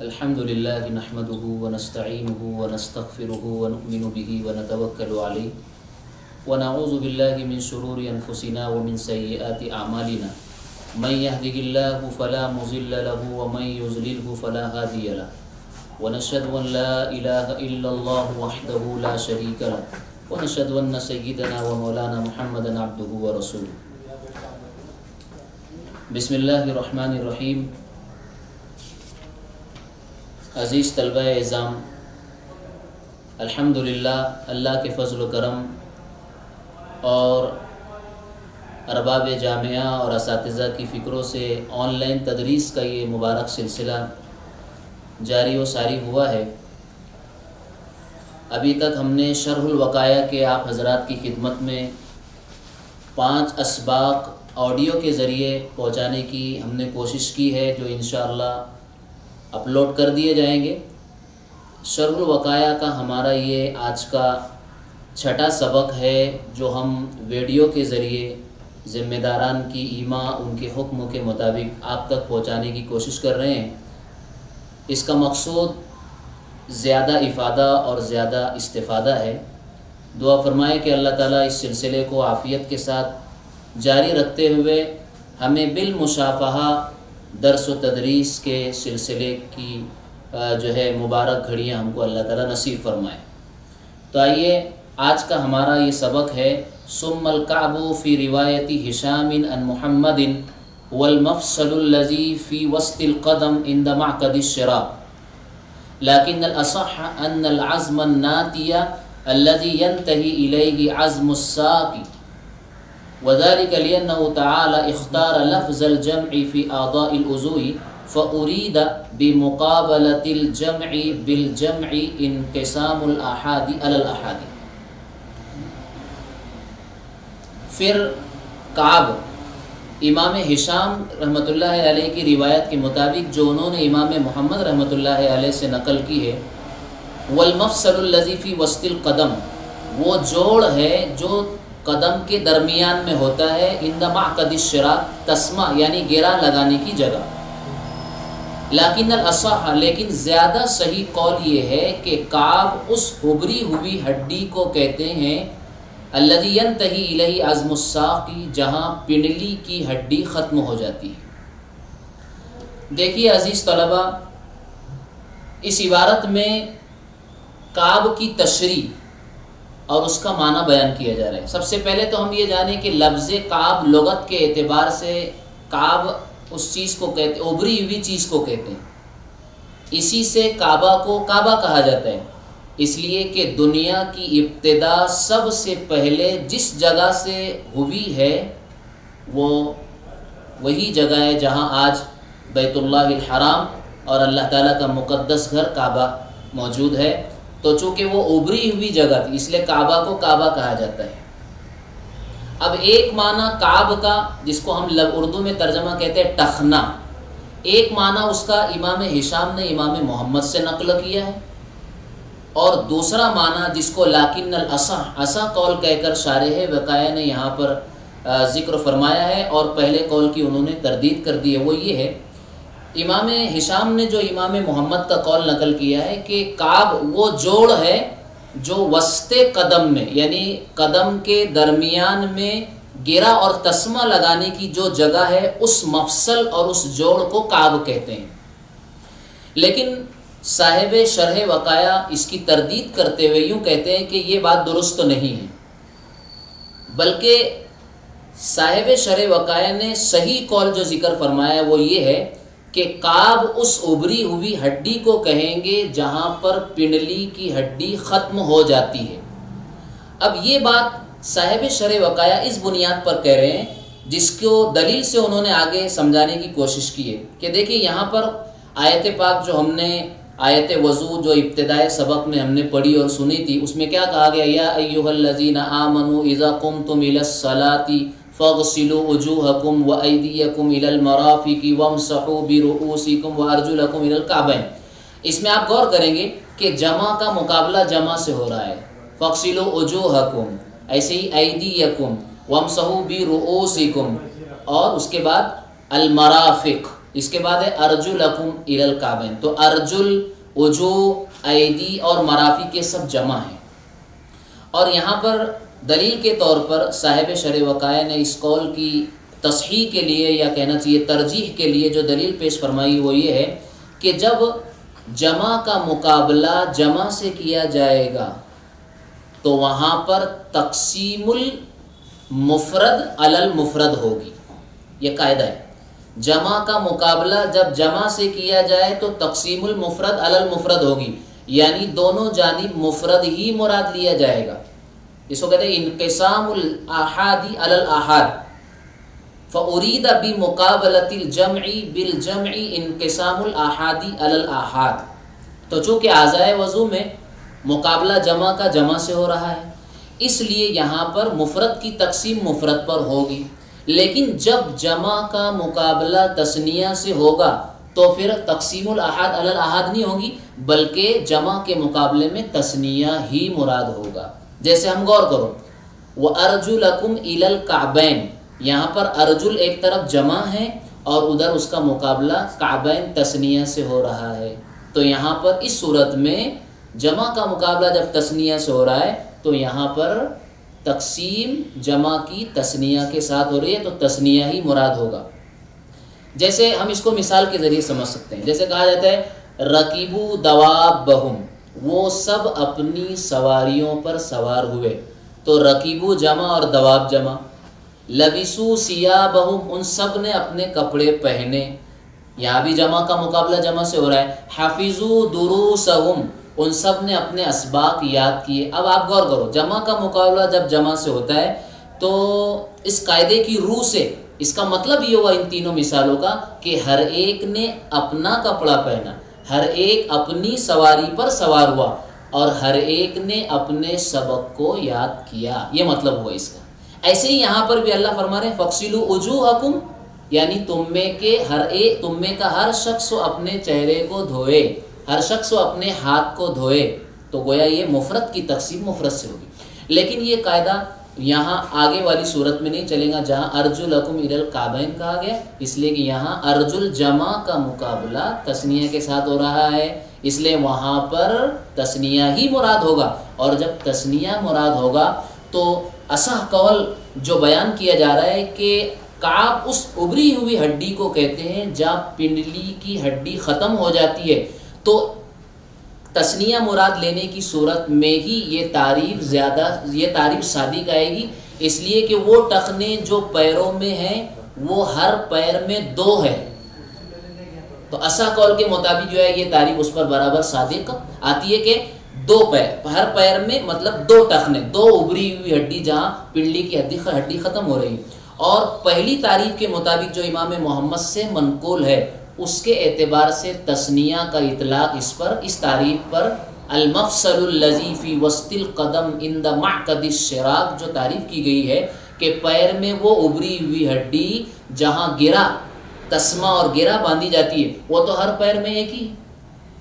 الحمد لله نحمده ونستعينه ونستغفره ونؤمن به ونتوكل عليه ونعوذ بالله من شرور أنفسنا ومن سيئات أعمالنا من يهده الله فلا مضل له ومن يضلل فلا هادي له ونشهد أن لا إله إلا الله وحده لا شريك له ونشهد أن سيدنا ومولانا محمدا عبده ورسوله بسم اللہ الرحمن الرحیم۔ عزیز طلبہ اعزام، الحمدللہ اللہ کے فضل و کرم اور ارباب جامعہ اور اساتذہ کی فکروں سے آن لائن تدریس کا یہ مبارک سلسلہ جاری و ساری ہوا ہے۔ ابھی تک ہم نے شرح الوقایہ کے آپ حضرات کی خدمت میں 5 اسباق آڈیو کے ذریعے پہنچانے کی ہم نے کوشش کی ہے، جو انشاءاللہ اپلوڈ کر دیے جائیں گے۔ شرح الوقایہ کا ہمارا یہ آج کا 6واں سبق ہے، جو ہم ویڈیو کے ذریعے ذمہ داران کی ایما ان کے حکم کے مطابق آپ تک پہنچانے کی کوشش کر رہے ہیں۔ اس کا مقصود زیادہ افادہ اور زیادہ استفادہ ہے۔ دعا فرمائے کہ اللہ تعالیٰ اس سلسلے کو عافیت کے ساتھ جاری رکھتے ہوئے ہمیں بالمشافہہ درس و تدریس کے سلسلے کی جو ہے مبارک گھڑیاں ہم کو اللہ تعالیٰ نصیب فرمائے۔ تو آئیے آج کا ہمارا یہ سبق ہے ثم الکعب فی روایت ہشام عن محمد والمفصل الذی فی وسط القدم عند معقد الشراء لكن الأصح أن العزم الناتي الذي ينتهي إليه عزم الساق وذلك لأنه تعالى اختار لفظ الجمع في أعضاء العضو فأريد بمقابلة الجمع بالجمع انقسام الآحاد على الآحاد۔ پھر کعب امام ہشام رحمۃ اللہ علیہ کی روایت کے مطابق جو انہوں نے امام محمد رحمۃ اللہ علیہ سے نقل کی ہے، والمفصل الذی فی وسط القدم، وہ جوڑ ہے جو قدم کے درمیان میں ہوتا ہے، عند معقد الشراء، تسمہ یعنی گرا لگانے کی جگہ۔ لیکن الاصح، لیکن زیادہ صحیح قول یہ ہے کہ کعب اس ابری ہوئی ہڈی کو کہتے ہیں الذی ینتہی الیہ عظم الساق، جہاں پنڈلی کی ہڈی ختم ہو جاتی ہے۔ دیکھیے عزیز طلبہ، اس عبارت میں کعب کی تشریح اور اس کا معنی بیان کیا جا رہا ہے۔ سب سے پہلے تو ہم یہ جانیں کہ لفظ کعب لغت کے اعتبار سے کعب اس چیز کو کہتے ہیں، ابری ہوئی چیز کو کہتے ہیں۔ اسی سے کعبہ کو کعبہ کہا جاتا ہے، اس لیے کہ دنیا کی ابتدا سب سے پہلے جس جگہ سے ہوئی ہے وہ وہی جگہ ہے جہاں آج بیت اللہ الحرام اور اللہ تعالیٰ کا مقدس گھر کعبہ موجود ہے۔ تو چونکہ وہ ابری ہوئی جگہ تھی، اس لیے کعبہ کو کعبہ کہا جاتا ہے۔ اب ایک معنی کعب کا، جس کو ہم اردو میں ترجمہ کہتے ہیں ٹخنا، ایک معنی اس کا امام ہشام نے امام محمد سے نقل کیا ہے، اور دوسرا معنی جس کو لیکن الاصح قول کہہ کر شارح وقایہ نے یہاں پر ذکر فرمایا ہے اور پہلے قول کی انہوں نے تردید کر دی ہے، وہ یہ ہے امام ہشام نے جو امام محمد کا قول نقل کیا ہے کہ کعب وہ جوڑ ہے جو وسط قدم میں، یعنی قدم کے درمیان میں گرا اور تسمہ لگانے کی جو جگہ ہے، اس مفصل اور اس جوڑ کو کعب کہتے ہیں۔ لیکن صاحب شرح وقایہ اس کی تردید کرتے ہوئے یوں کہتے ہیں کہ یہ بات درست نہیں ہے، بلکہ صاحب شرح وقایہ نے صحیح قول جو ذکر فرمایا ہے وہ یہ ہے کہ کعب اس ابری ہوئی ہڈی کو کہیں گے جہاں پر پنڈلی کی ہڈی ختم ہو جاتی ہے۔ اب یہ بات صاحب شرح وقایہ اس بنیاد پر کہہ رہے ہیں، جس کو دلیل سے انہوں نے آگے سمجھانے کی کوشش کی ہے کہ دیکھیں یہاں پر آیت پاک جو ہم نے آیت وضو جو ابتدائے سبق میں ہم نے پڑھی اور سنی تھی، اس میں کیا کہا گیا؟ یا ایھا الذین آمنوا اذا قمتم الی الصلاۃ فاغسلوا وجوہکم وایدیکم الی المرافق وامسحوا برؤوسکم وارجلکم الی الکعبین۔ اس میں آپ غور کریں گے کہ جمع کا مقابلہ جمع سے ہو رہا ہے، فاغسلوا وجوہکم، ایسے ہی ایدیکم وامسحوا برؤوسکم، اور اس کے بعد المرافق، اس کے بعد ہے ارجلکم الی الکعبین، تو ارجل، وجوہ، ایدی اور مرافق کے سب جمع ہیں۔ اور یہاں پر دلیل کے طور پر صاحب شرح وقایع نے اس قول کی تصحیح کے لیے یا کہنا چاہیے ترجیح کے لیے جو دلیل پیش فرمائی وہ یہ ہے کہ جب جمع کا مقابلہ جمع سے کیا جائے گا تو وہاں پر تقسیم المفرد علی المفرد ہوگی، یہ قاعدہ ہے۔ جمع کا مقابلہ جب جمع سے کیا جائے تو تقسیم المفرد علی المفرد ہوگی، یعنی دونوں جانب مفرد ہی مراد لیا جائے گا۔ اس کو کہتے ہیں انقسام الاحاد علی الاحاد، فأرید بمقابلۃ الجمع بالجمع انقسام الاحاد علی الاحاد۔ تو چونکہ اعضائے وضو میں مقابلہ جمع کا جمع سے ہو رہا ہے، اس لیے یہاں پر مفرد کی تقسیم مفرد پر ہوگی، لیکن جب جمع کا مقابلہ تثنیہ سے ہوگا تو پھر تقسیم الاحاد علی الاحاد نہیں ہوگی، بلکہ جمع کے مقابلے میں تثنیہ ہی مراد ہوگا۔ جیسے ہم غور کرو، وَأَرْجُلَكُمْ إِلَى الْكَعْبَيْنِ، یہاں پر ارجل ایک طرف جمع ہے اور ادھر اس کا مقابلہ کعبین تثنیہ سے ہو رہا ہے، تو یہاں پر اس صورت میں جمع کا مقابلہ جب تثنیہ سے ہو رہا ہے تو یہاں پر تقسیم جمع کی تثنیہ کے ساتھ ہو رہی ہے، تو تثنیہ ہی مراد ہوگا۔ جیسے ہم اس کو مثال کے ذریعے سمجھ سکتے ہیں، جیسے کہا جاتا ہے رکیبو دوابہم، وہ سب اپنی سواریوں پر سوار ہوئے، تو رکیبو جمع اور دواب جمع۔ لبسو ثیابہم، ان سب نے اپنے کپڑے پہنے، یہاں بھی جمع کا مقابلہ جمع سے ہو رہا ہے۔ حفظو دروسہم، ان سب نے اپنے اسباق یاد کیے۔ اب آپ غور کرو، جمع کا مقابلہ جب جمع سے ہوتا ہے تو اس قاعدے کی روح سے اس کا مطلب یہ ہوا ان تینوں مثالوں کا کہ ہر ایک نے اپنا کپڑا پہنا، ہر ایک اپنی سواری پر سوار ہوا اور ہر ایک نے اپنے سبق کو یاد کیا، یہ مطلب ہوا اس کا۔ ایسے ہی یہاں پر بھی اللہ فرما رہے ہیں فَاغْسِلُوا وُجُوهَكُمْ، یعنی تم میں کا ہر شخص اپنے چہرے کو دھوئے، ہر شخص اپنے ہاتھ کو دھوئے، تو گویا یہ مفرد کی تقسیم مفرد سے ہوگی۔ لیکن یہ قاعدہ یہاں آگے والی صورت میں نہیں چلے گا جہاں ارجلکم الی الکعبین کہا گیا، اس لیے کہ یہاں ارجل جمع کا مقابلہ تثنیہ کے ساتھ ہو رہا ہے، اس لیے وہاں پر تثنیہ ہی مراد ہوگا، اور جب تثنیہ مراد ہوگا تو اصح قول جو بیان کیا جا رہا ہے کہ کعب اس ابری ہوئی ہڈی کو کہتے ہیں جہاں پنڈلی کی ہڈی ختم ہو جاتی ہے، تو تثنیہ مراد لینے کی صورت میں ہی یہ تعریف صادق آئے گی، اس لیے کہ وہ ٹخنے جو پیروں میں ہیں وہ ہر پیر میں دو ہے، تو اصح قول کے مطابق جو ہے یہ تعریف اس پر برابر صادق آتی ہے کہ دو پیر، ہر پیر میں مطلب دو ٹخنے، دو ابری ہوئی ہڈی جہاں پنڈلی کی ہڈی ختم ہو رہی ہے۔ اور پہلی تعریف کے مطابق جو امام محمد سے منقول ہے اس کے اعتبار سے تثنیہ کا اطلاق اس تعریف پر المفصل الذی فی وسط القدم عند معقد الشراک جو تعریف کی گئی ہے کہ پیر میں وہ ابری ہوئی ہڈی جہاں گرا تسمہ اور گرا باندھی جاتی ہے وہ تو ہر پیر میں ایک ہی،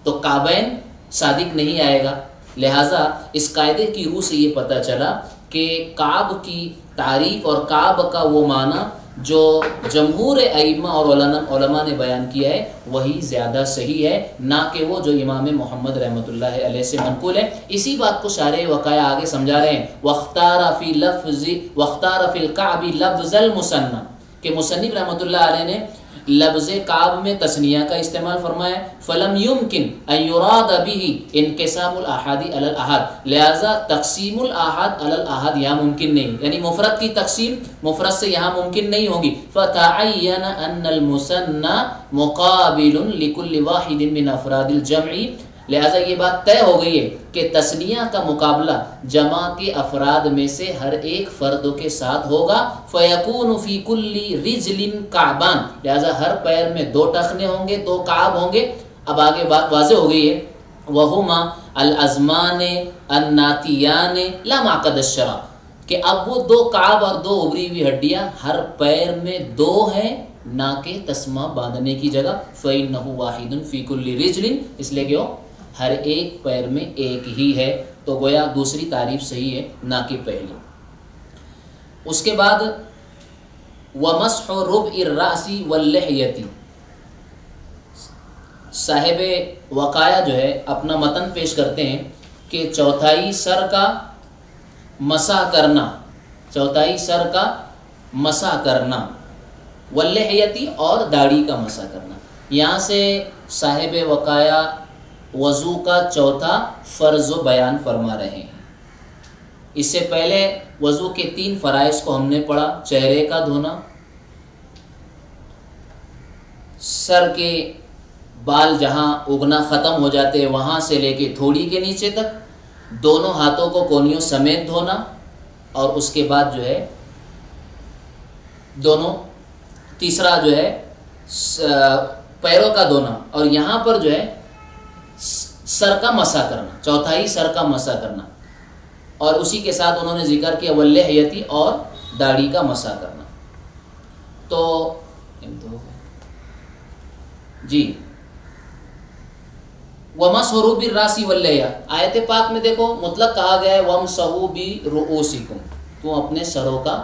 تو کعبین صادق نہیں آئے گا۔ لہٰذا اس قاعدے کی روح سے یہ پتہ چلا کہ کعب کی تعریف اور کعب کا وہ معنی جو جمہور ائمہ اور علماء نے بیان کیا ہے وہی زیادہ صحیح ہے، نہ کہ وہ جو امام محمد رحمۃ اللہ علیہ سے منقول ہے۔ اسی بات کو شارح وقایع آگے سمجھا رہے ہیں، واختار فی الکعب لفظ المثنى، کہ مصنف رحمۃ اللہ علیہ نے لفظ کعب میں تثنیہ کا استعمال فرمایا، فلم يمكن ان يراد به انقسام الاحاد علی الاحاد، لہذا تقسیم الاحاد علی الاحاد یہاں ممکن نہیں، یعنی مفرد کی تقسیم مفرد سے یہاں ممکن نہیں ہوگی۔ فتعین ان المثنى مقابل لكل واحد من افراد الجمع، لہذا یہ بات طے ہو گئی ہے کہ تثنیہ کا مقابلہ جمع کے افراد میں سے ہر ایک فرد کے ساتھ ہوگا، فیکون فی کل رجل کعبان، لہذا ہر پیر میں دو ٹخنے ہوں گے، دو کعب ہوں گے۔ اب آگے بات واضح ہو گئی ہے، وہما الازمان الناتیان لا معقد الشرع، کہ اب وہ دو کعب اور دو ابری ہوئی ہڈیاں ہر پیر میں دو ہیں نہ کہ تسمہ باندھنے کی جگہ، فإنہ واحد فی کل رجل، اس لیے کہ وہ ہر ایک پیر میں ایک ہی ہے، تو گویا دوسری تعریف صحیح ہے نہ کہ پہلی۔ اس کے بعد ومسح ربع الراس واللحیۃ. صاحب وقایہ جو ہے اپنا متن پیش کرتے ہیں کہ چوتھائی سر کا مسح کرنا، چوتھائی سر کا مسح کرنا، واللحیۃ اور داڑھی کا مسح کرنا. یہاں سے صاحب وقایہ وضو کا چوتھا فرض و بیان فرما رہے ہیں. اس سے پہلے وضو کے 3 فرائض کو ہم نے پڑھا: چہرے کا دھونا، سر کے بال جہاں اگنا ختم ہو جاتے ہیں وہاں سے لے کے تھوڑی کے نیچے تک، دونوں ہاتھوں کو کونیوں سمیت دھونا، اور اس کے بعد جو ہے تیسرا جو ہے پیروں کا دھونا، اور یہاں پر جو ہے سر کا مسح کرنا، چوتھائی سر کا مسح کرنا، اور اسی کے ساتھ انہوں نے ذکر کیا واللحیۃ اور داڑھی کا مسح کرنا. تو جی وَمَسْحُ رُبِّ الرَّاسِ وَاللِّحِيَةِ، آیت پاک میں دیکھو مطلق کہا گیا ہے وَامْسَحُوا بِرُؤُوسِكُمْ، تم اپنے سروں کا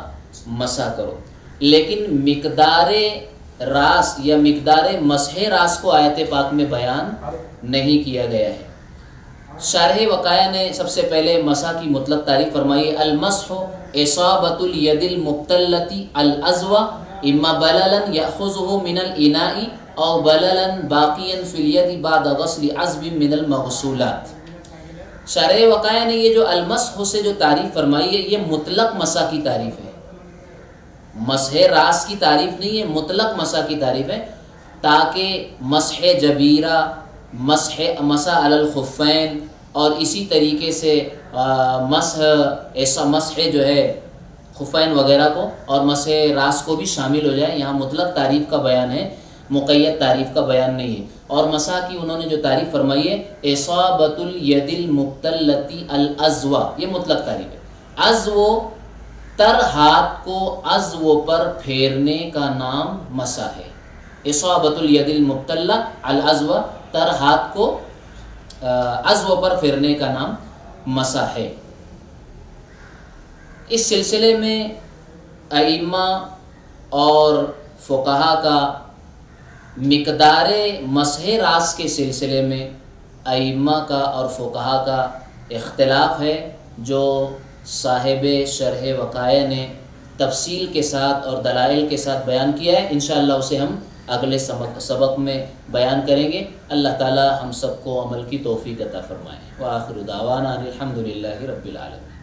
مسح کرو، لیکن مقدار راس یا مقدار مسح راس کو آیت پاک میں بیان نہیں کیا گیا ہے. شارح وقایہ نے سب سے پہلے مسح کی مطلق تعریف فرمائی: المسح اصابۃ الید المبتلۃ العضو اما بللا یاخذہ من الاناء او بللا باقیا فی الید بعد غسل عضو من المغسولات. شارح وقایہ نے یہ جو المسح سے جو تعریف فرمائی ہے یہ مطلق مسح کی تعریف ہے، مسح راس کی تعریف نہیں ہے، مطلق مسح کی تعریف ہے، تاکہ مسح جبیرہ، مسح علی الخفین، اور اسی طریقے سے مسح جو ہے خفین وغیرہ کو اور مسح راس کو بھی شامل ہو جائے. یہاں مطلق تعریف کا بیان ہے، مقید تعریف کا بیان نہیں ہے. اور مسح کی انہوں نے جو تعریف فرمائی ہے اصابۃ الید المبتلۃ العضو، یہ مطلق تعریف ہے. عضو تر ہاتھ کو عضو پر پھیرنے کا نام مسح ہے. اصابۃ الید المبتلۃ العضو، تر ہاتھ کو عضو پر پھیرنے کا نام مسح ہے. اس سلسلے میں ائمہ اور فقہا کا مقدار مسح راس کے سلسلے میں ائمہ کا اور فقہا کا اختلاف ہے، جو صاحب شرح وقایہ نے تفصیل کے ساتھ اور دلائل کے ساتھ بیان کیا ہے. انشاءاللہ اسے ہم اگلے سبق میں بیان کریں گے. اللہ تعالی ہم سب کو عمل کی توفیق عطا فرمائے. وآخر دعوانا الحمدللہ رب العالمین.